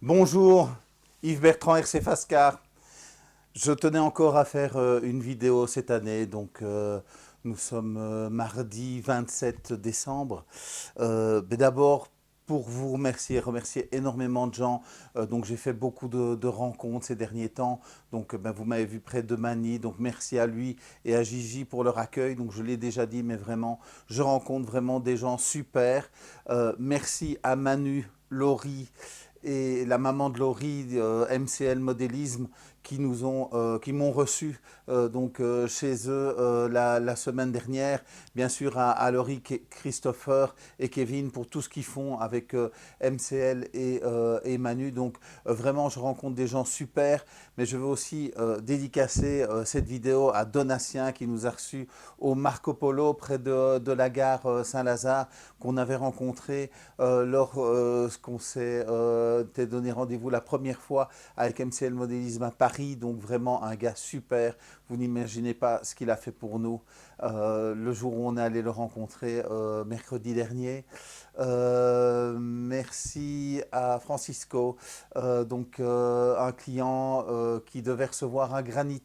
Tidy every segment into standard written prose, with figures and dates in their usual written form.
Bonjour, Yves Bertrand, RC Fascar. Je tenais encore à faire une vidéo cette année, donc nous sommes mardi 27 décembre. Mais d'abord, pour vous remercier énormément de gens. Donc j'ai fait beaucoup de rencontres ces derniers temps. Donc vous m'avez vu près de Mani, donc merci à lui et à Gigi pour leur accueil. Donc je l'ai déjà dit, mais vraiment, je rencontre vraiment des gens super. Merci à Manu, Laurie et la maman de Laurie, MCL Modélisme, qui m'ont reçu chez eux la semaine dernière. Bien sûr à Laurie, Christopher et Kevin pour tout ce qu'ils font avec MCL et Manu. Donc vraiment, je rencontre des gens super. Mais je veux aussi dédicacer cette vidéo à Donatien qui nous a reçus au Marco Polo près de la gare Saint-Lazare qu'on avait rencontré lors qu'on s'est donné rendez-vous la première fois avec MCL Modélisme à Paris. Donc vraiment un gars super. Vous n'imaginez pas ce qu'il a fait pour nous le jour où on est allé le rencontrer mercredi dernier. Merci à Francisco, un client qui devait recevoir un granit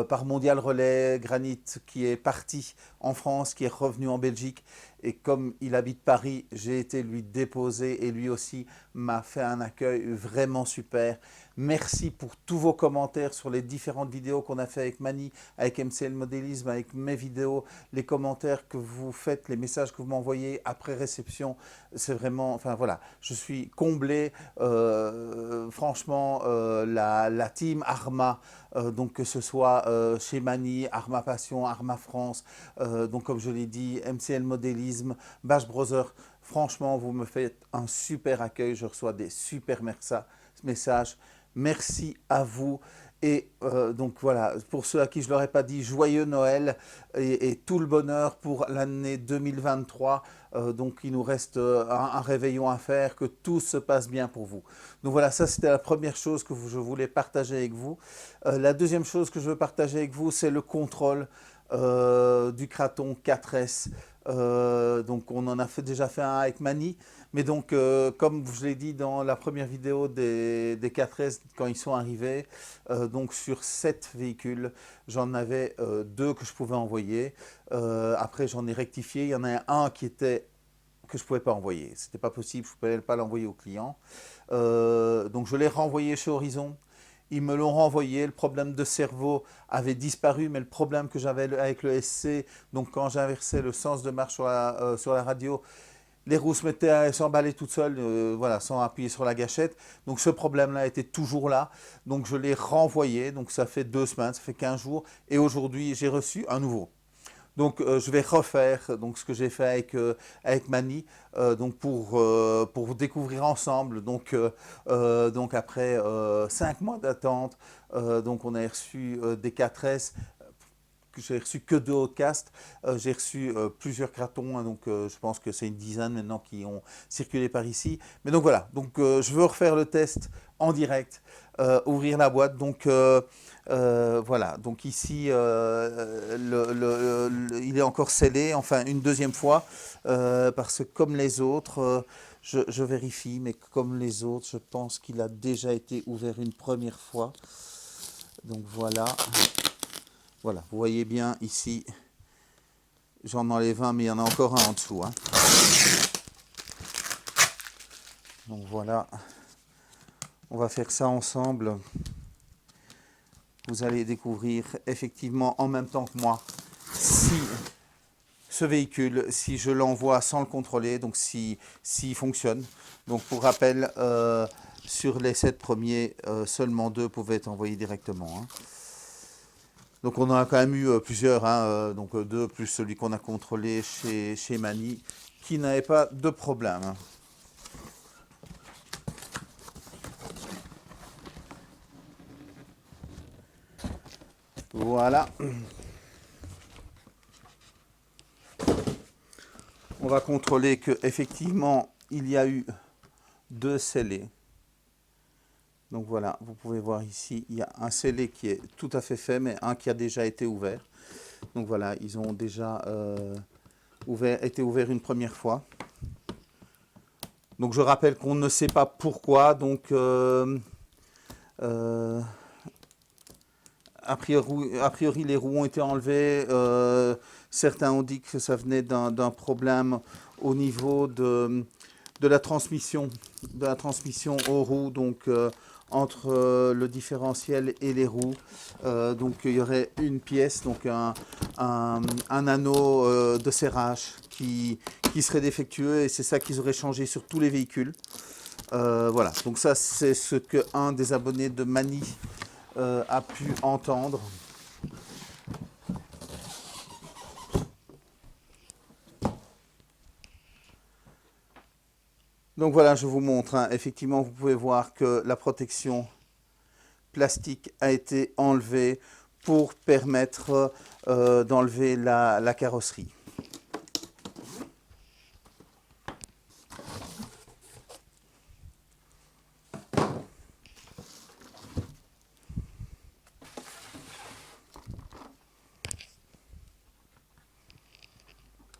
par Mondial Relais, granit qui est parti en France, qui est revenu en Belgique. Et comme il habite Paris, j'ai été lui déposer et lui aussi m'a fait un accueil vraiment super. Merci pour tous vos commentaires sur les différentes vidéos qu'on a fait avec Mani, avec MCL Modélisme, avec mes vidéos, les commentaires que vous faites, les messages que vous m'envoyez après réception. C'est vraiment, enfin voilà, je suis comblé. Franchement, la team Arma, donc que ce soit chez Mani, Arma Passion, Arma France, donc comme je l'ai dit, MCL Modélisme, Bash Brother. Franchement, vous me faites un super accueil. Je reçois des super messages. Merci à vous. Et donc voilà, pour ceux à qui je ne leur ai pas dit, joyeux Noël et tout le bonheur pour l'année 2023. Donc il nous reste un réveillon à faire, que tout se passe bien pour vous. Donc voilà, ça c'était la première chose que je voulais partager avec vous. La deuxième chose que je veux partager avec vous, c'est le contrôle du Kraton 4S. Donc on en a déjà fait un avec Mani, mais donc comme je l'ai dit dans la première vidéo des 4S quand ils sont arrivés, donc sur 7 véhicules, j'en avais 2 que je pouvais envoyer. Après j'en ai rectifié, il y en a un qui était que je ne pouvais pas envoyer, c'était pas possible, je ne pouvais pas l'envoyer au client. Donc je l'ai renvoyé chez Horizon. Ils me l'ont renvoyé, le problème de cerveau avait disparu, mais le problème que j'avais avec le SC, donc quand j'inversais le sens de marche sur la radio, les roues se mettaient à s'emballer toutes seules, voilà, sans appuyer sur la gâchette. Donc ce problème-là était toujours là. Donc je l'ai renvoyé, donc ça fait 2 semaines, ça fait 15 jours, et aujourd'hui j'ai reçu un nouveau. Donc je vais refaire donc, ce que j'ai fait avec Mani donc pour découvrir ensemble. Donc après 5 mois d'attente, donc on a reçu des 4S. J'ai reçu que 2 Outcasts. J'ai reçu plusieurs Kratons, hein, donc je pense que c'est une dizaine maintenant qui ont circulé par ici. Mais donc voilà, donc je veux refaire le test en direct, ouvrir la boîte. Donc voilà, donc ici il est encore scellé, enfin une deuxième fois, parce que comme les autres, je vérifie, mais comme les autres, je pense qu'il a déjà été ouvert une première fois. Donc voilà. Voilà, vous voyez bien ici, j'en enlève un, mais il y en a encore un en dessous. Hein. Donc voilà, on va faire ça ensemble. Vous allez découvrir effectivement en même temps que moi si ce véhicule, si je l'envoie sans le contrôler, donc s'il fonctionne. Donc pour rappel, sur les 7 premiers, seulement 2 pouvaient être envoyés directement. Hein. Donc on en a quand même eu plusieurs, hein, donc 2 plus celui qu'on a contrôlé chez Mani, qui n'avait pas de problème. Voilà. On va contrôler que effectivement il y a eu 2 scellés. Donc voilà, vous pouvez voir ici, il y a un scellé qui est tout à fait fait, mais un qui a déjà été ouvert. Donc voilà, ils ont déjà été ouverts une première fois. Donc je rappelle qu'on ne sait pas pourquoi, donc euh, a priori, les roues ont été enlevées. Certains ont dit que ça venait d'un problème au niveau de la transmission aux roues, donc entre le différentiel et les roues. Donc il y aurait une pièce, donc un anneau de serrage qui serait défectueux, et c'est ça qu'ils auraient changé sur tous les véhicules. Voilà, donc ça c'est ce que un des abonnés de Mani a pu entendre. Donc voilà, je vous montre, hein. Effectivement, vous pouvez voir que la protection plastique a été enlevée pour permettre d'enlever la carrosserie.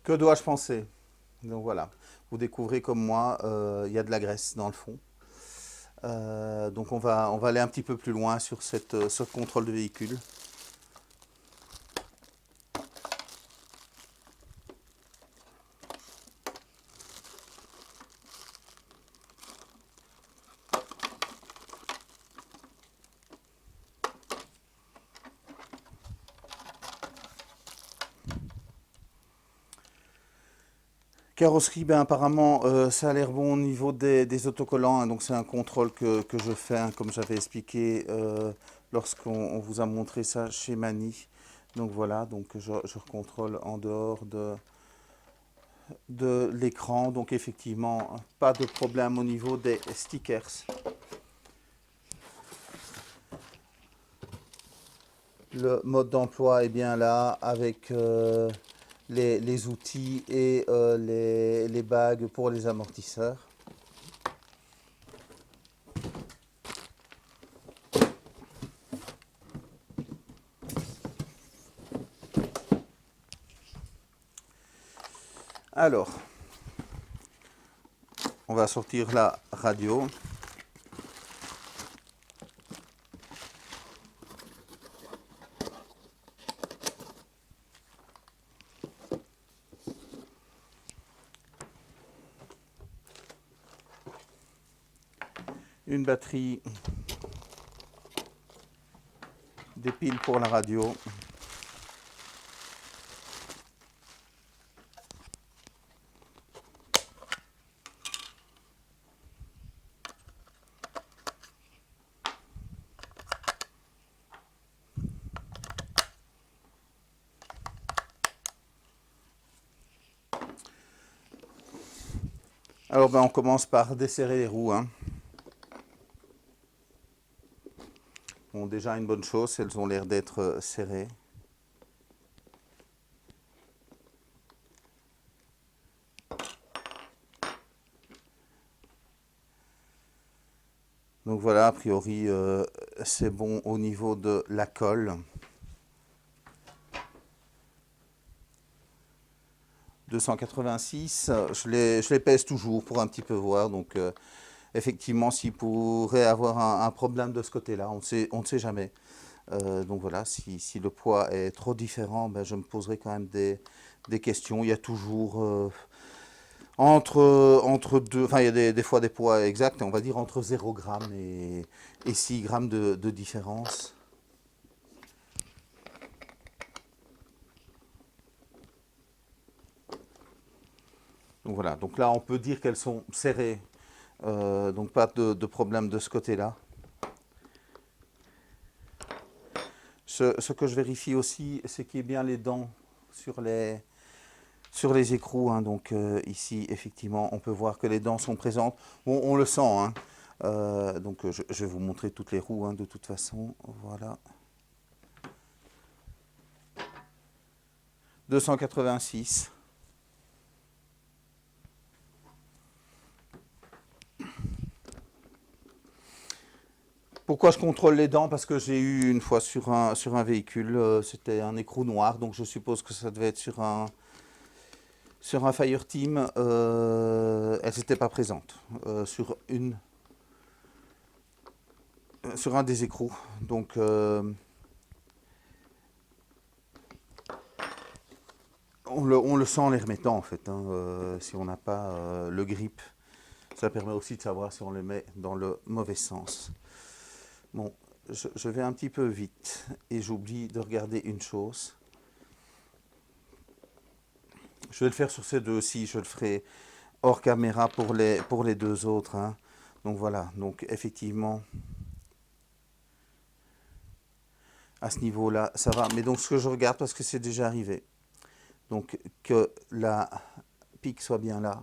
Que dois-je penser? Donc voilà, vous découvrez comme moi, il y a de la graisse dans le fond. Donc on va aller un petit peu plus loin sur ce contrôle de véhicule. Carrosserie, ben apparemment ça a l'air bon au niveau des autocollants, hein. Donc c'est un contrôle que je fais, hein, comme j'avais expliqué lorsqu'on vous a montré ça chez Mani. Donc voilà, donc je contrôle en dehors de l'écran. Donc effectivement, pas de problème au niveau des stickers. Le mode d'emploi est bien là avec les outils et les bagues pour les amortisseurs. Alors, on va sortir la radio. Une batterie, des piles pour la radio. Alors ben, on commence par desserrer les roues, hein. Bon, déjà une bonne chose, elles ont l'air d'être serrées. Donc voilà, a priori c'est bon au niveau de la colle. 286, je les pèse toujours pour un petit peu voir. Donc effectivement, s'il pourrait avoir un problème de ce côté-là, on ne sait jamais. Donc voilà, si le poids est trop différent, ben, je me poserai quand même des questions. Il y a toujours entre deux, enfin il y a des fois des poids exacts, on va dire entre 0 g et 6 g de différence. Donc voilà, donc là on peut dire qu'elles sont serrées, donc pas de problème de ce côté-là. Ce que je vérifie aussi, c'est qu'il y ait bien les dents sur les écrous, hein. Donc ici, effectivement, on peut voir que les dents sont présentes. Bon, on le sent, hein. Donc je vais vous montrer toutes les roues, hein, de toute façon. Voilà. 286. Pourquoi je contrôle les dents? Parce que j'ai eu une fois sur un véhicule, c'était un écrou noir, donc je suppose que ça devait être sur Sur un Fireteam, elles n'étaient pas présentes. Sur un des écrous. Donc, on le sent en les remettant en fait, hein, si on n'a pas le grip. Ça permet aussi de savoir si on le met dans le mauvais sens. Bon, je vais un petit peu vite et j'oublie de regarder une chose. Je vais le faire sur ces deux aussi, je le ferai hors caméra pour les deux autres, hein. Donc voilà, donc effectivement, à ce niveau-là, ça va. Mais donc ce que je regarde, parce que c'est déjà arrivé, donc que la pique soit bien là,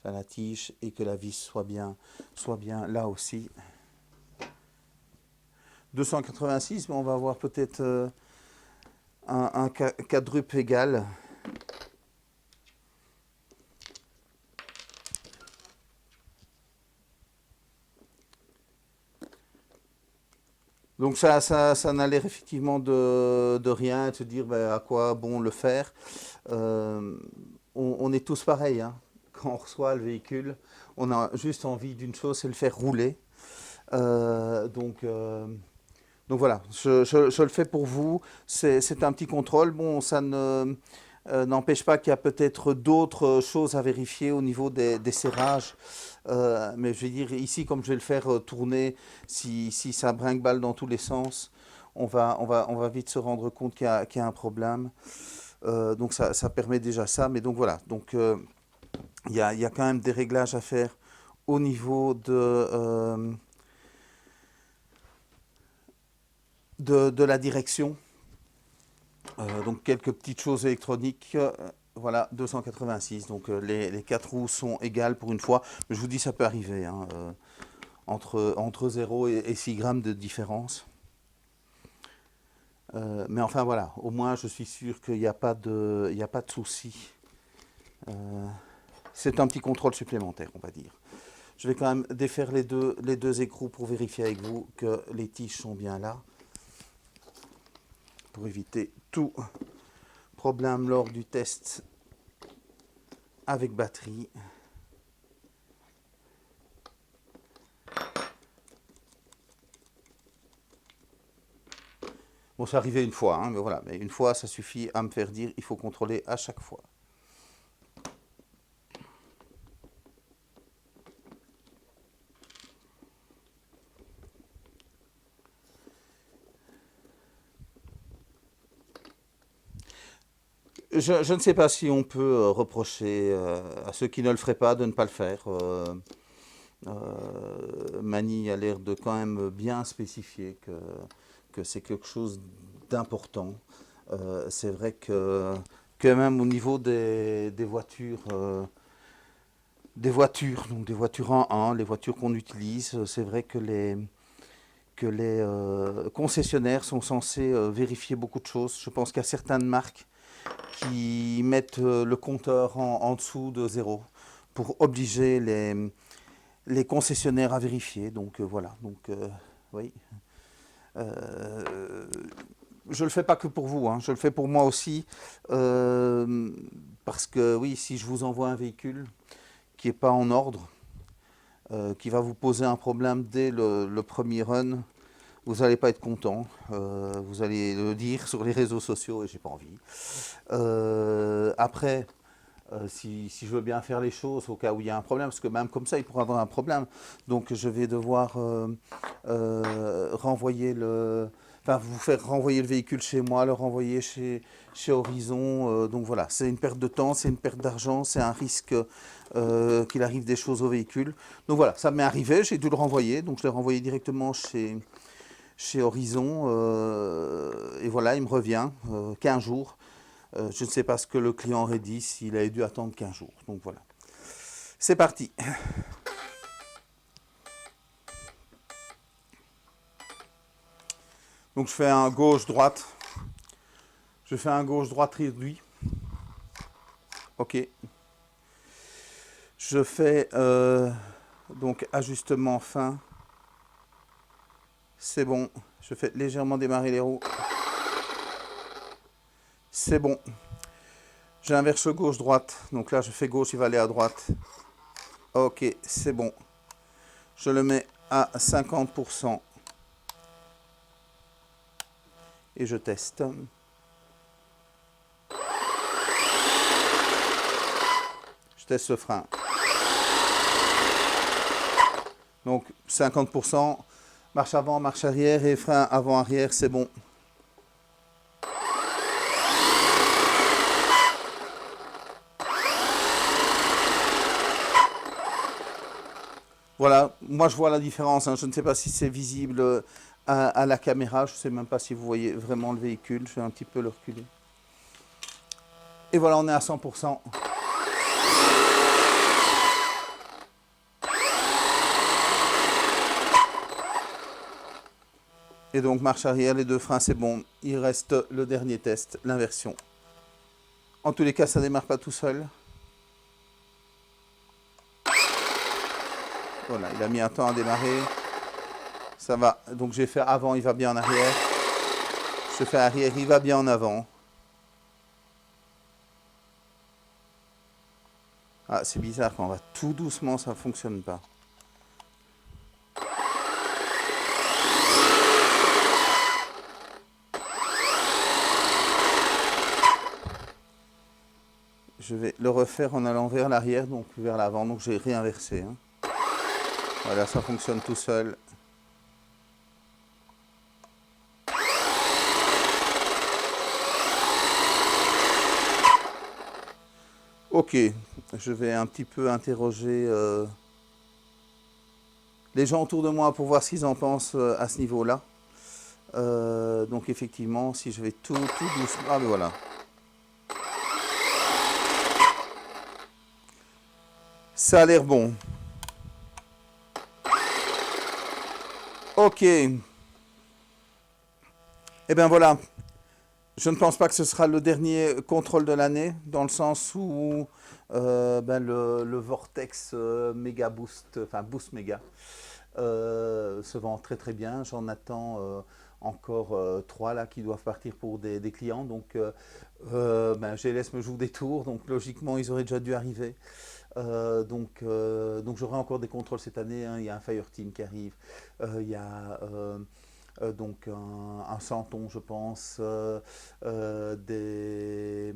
à la tige, et que la vis soit bien là aussi. 286, mais on va avoir peut-être un quadruple égal. Donc ça n'a l'air effectivement de rien, de se dire ben, à quoi bon le faire. Euh, on est tous pareils, hein. Quand on reçoit le véhicule, on a juste envie d'une chose, c'est le faire rouler. Euh, donc, euh, donc voilà, je le fais pour vous. C'est un petit contrôle. Bon, ça n'empêche pas qu'il y a peut-être d'autres choses à vérifier au niveau des serrages. Mais je vais dire, ici, comme je vais le faire tourner, si ça brinque-balle dans tous les sens, on va vite se rendre compte qu'il y a un problème. Donc ça permet déjà ça. Mais donc voilà, donc il y a quand même des réglages à faire au niveau de la direction. Donc quelques petites choses électroniques. Voilà, 286. Donc les quatre roues sont égales pour une fois. Mais je vous dis, ça peut arriver, hein, entre 0 et 6 grammes de différence. Mais enfin voilà, au moins je suis sûr qu'il n'y a pas de souci. C'est un petit contrôle supplémentaire, on va dire. Je vais quand même défaire les deux écrous pour vérifier avec vous que les tiges sont bien là. Pour éviter tout problème lors du test avec batterie. Bon, c'est arrivé une fois, hein, mais voilà. Mais une fois, ça suffit à me faire dire il faut contrôler à chaque fois. Je ne sais pas si on peut reprocher à ceux qui ne le feraient pas de ne pas le faire. Mani a l'air de quand même bien spécifier que c'est quelque chose d'important. C'est vrai que même au niveau des voitures, donc des voitures en un, les voitures qu'on utilise, c'est vrai que les concessionnaires sont censés vérifier beaucoup de choses. Je pense qu'il y a certaines marques qui mettent le compteur en dessous de zéro pour obliger les concessionnaires à vérifier. Donc voilà, donc oui. Euh, je le fais pas que pour vous, hein, je le fais pour moi aussi. Parce que oui, si je vous envoie un véhicule qui n'est pas en ordre, qui va vous poser un problème dès le premier run, vous n'allez pas être content. Vous allez le dire sur les réseaux sociaux et j'ai pas envie. Après, si je veux bien faire les choses au cas où il y a un problème, parce que même comme ça, il pourra avoir un problème. Donc je vais devoir renvoyer enfin, vous faire renvoyer le véhicule chez moi, le renvoyer chez Horizon. Donc voilà, c'est une perte de temps, c'est une perte d'argent, c'est un risque qu'il arrive des choses au véhicule. Donc voilà, ça m'est arrivé, j'ai dû le renvoyer, donc je l'ai renvoyé directement chez Horizon. Et voilà, il me revient 15 jours. Je ne sais pas ce que le client aurait dit s'il avait dû attendre 15 jours. Donc voilà. C'est parti. Donc je fais un gauche-droite. Je fais un gauche-droite réduit. Ok. Je fais donc ajustement fin. C'est bon. Je fais légèrement démarrer les roues. C'est bon. J'inverse gauche-droite. Donc là, je fais gauche, il va aller à droite. Ok, c'est bon. Je le mets à 50%. Et je teste. Je teste le frein. Donc 50%, marche avant, marche arrière et frein avant-arrière, c'est bon. Voilà, moi je vois la différence, hein. Je ne sais pas si c'est visible à la caméra, je ne sais même pas si vous voyez vraiment le véhicule, je vais un petit peu le reculer. Et voilà, on est à 100%. Et donc marche arrière, les deux freins, c'est bon. Il reste le dernier test, l'inversion. En tous les cas, ça ne démarre pas tout seul. Voilà, il a mis un temps à démarrer. Ça va. Donc j'ai fait avant, il va bien en arrière. Je fais arrière, il va bien en avant. Ah, c'est bizarre, quand on va tout doucement, ça ne fonctionne pas. Je vais le refaire en allant vers l'arrière, donc vers l'avant, donc j'ai réinversé. Hein. Voilà, ça fonctionne tout seul. Ok, je vais un petit peu interroger les gens autour de moi pour voir ce qu'ils en pensent à ce niveau-là. Donc effectivement, si je vais tout doucement... Ah ben voilà. Ça a l'air bon. Ok. Eh bien voilà. Je ne pense pas que ce sera le dernier contrôle de l'année, dans le sens où le Vortex Mega Boost, enfin Boost Mega, se vend très très bien. J'en attends encore 3 là qui doivent partir pour des clients. Donc GLS me joue des tours, donc logiquement ils auraient déjà dû arriver. Donc j'aurai encore des contrôles cette année. Hein. Il y a un Fireteam qui arrive. Il y a donc un Santon, je pense, des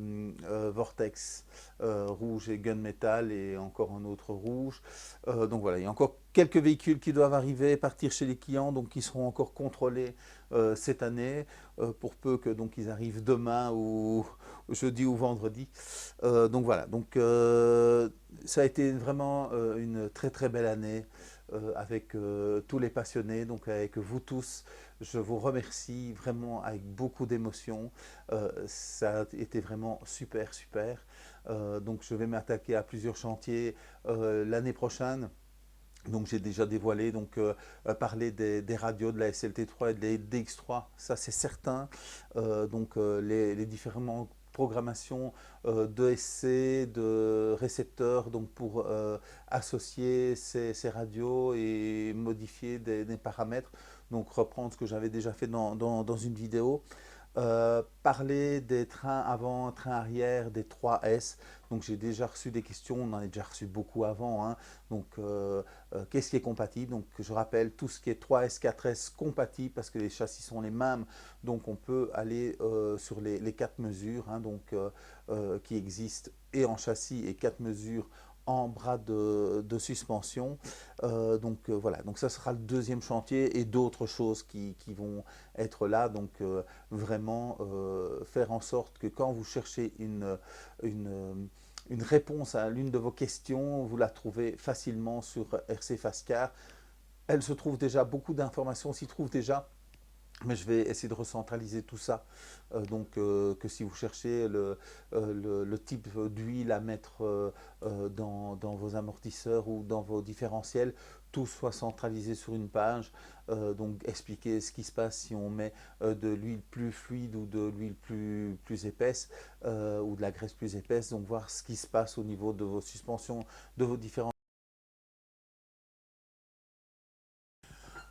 Vortex rouge et Gunmetal et encore un autre rouge. Donc voilà, il y a encore quelques véhicules qui doivent arriver, partir chez les clients, donc qui seront encore contrôlés cette année, pour peu que donc ils arrivent demain ou jeudi ou vendredi. Donc voilà, donc ça a été vraiment une très très belle année. Avec tous les passionnés, donc avec vous tous. Je vous remercie vraiment avec beaucoup d'émotion. Ça a été vraiment super, super. Donc je vais m'attaquer à plusieurs chantiers l'année prochaine. Donc j'ai déjà dévoilé, donc parler des radios de la SLT3 et de la DX3, ça c'est certain. Les différentes programmations d'ESC, de récepteurs, donc pour associer ces radios et modifier des paramètres. Donc reprendre ce que j'avais déjà fait dans une vidéo. Parler des trains avant, trains arrière, des 3S. Donc j'ai déjà reçu des questions, on en a déjà reçu beaucoup avant. Hein. Donc qu'est-ce qui est compatible? Donc je rappelle tout ce qui est 3S, 4S compatible parce que les châssis sont les mêmes. Donc on peut aller sur les 4 mesures hein, qui existent et en châssis et 4 mesures en bras de suspension. Voilà, donc ça sera le deuxième chantier et d'autres choses qui vont être là. Donc vraiment faire en sorte que quand vous cherchez une réponse à l'une de vos questions, vous la trouvez facilement sur RC Fastcar. Elle se trouve déjà, beaucoup d'informations s'y trouvent déjà. Mais je vais essayer de recentraliser tout ça, que si vous cherchez le type d'huile à mettre dans vos amortisseurs ou dans vos différentiels, tout soit centralisé sur une page, donc expliquer ce qui se passe si on met de l'huile plus fluide ou de l'huile plus épaisse ou de la graisse plus épaisse, donc voir ce qui se passe au niveau de vos suspensions, de vos différents.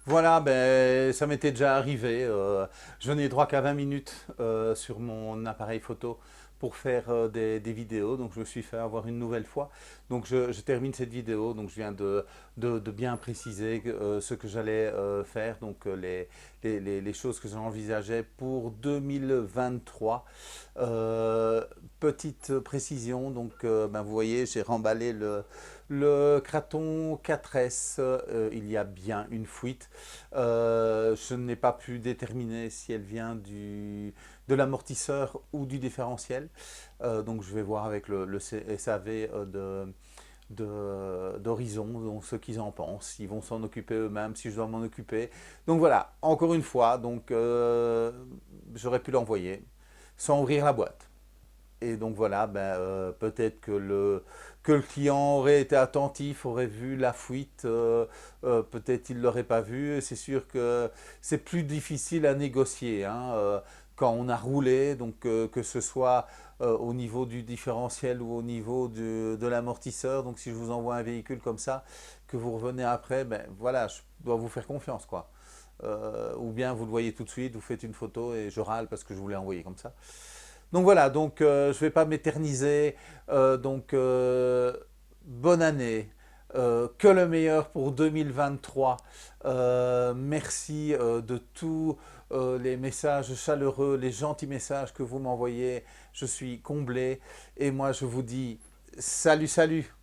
Voilà, ben, ça m'était déjà arrivé. Je n'ai droit qu'à 20 minutes sur mon appareil photo pour faire des vidéos. Donc je me suis fait avoir une nouvelle fois. Donc je termine cette vidéo. Donc je viens de bien préciser ce que j'allais faire. Donc les choses que j'envisageais pour 2023. Petite précision, donc ben, vous voyez, j'ai remballé le Kraton 4S, il y a bien une fuite. Je n'ai pas pu déterminer si elle vient de l'amortisseur ou du différentiel. Donc je vais voir avec le SAV d'Horizon, donc ce qu'ils en pensent, ils vont s'en occuper eux-mêmes, si je dois m'en occuper. Donc voilà, encore une fois, donc j'aurais pu l'envoyer sans ouvrir la boîte. Et donc voilà, ben, peut-être que le client aurait été attentif, aurait vu la fuite, peut-être il ne l'aurait pas vu. C'est sûr que c'est plus difficile à négocier hein, quand on a roulé, donc que ce soit au niveau du différentiel ou au niveau de l'amortisseur. Donc si je vous envoie un véhicule comme ça, que vous revenez après, ben voilà, je dois vous faire confiance quoi. Ou bien vous le voyez tout de suite, vous faites une photo et je râle parce que je vous l'ai envoyé comme ça. Donc voilà, donc je ne vais pas m'éterniser. Donc bonne année. Que le meilleur pour 2023. Merci de tous les messages chaleureux, les gentils messages que vous m'envoyez. Je suis comblé. Et moi, je vous dis salut, salut.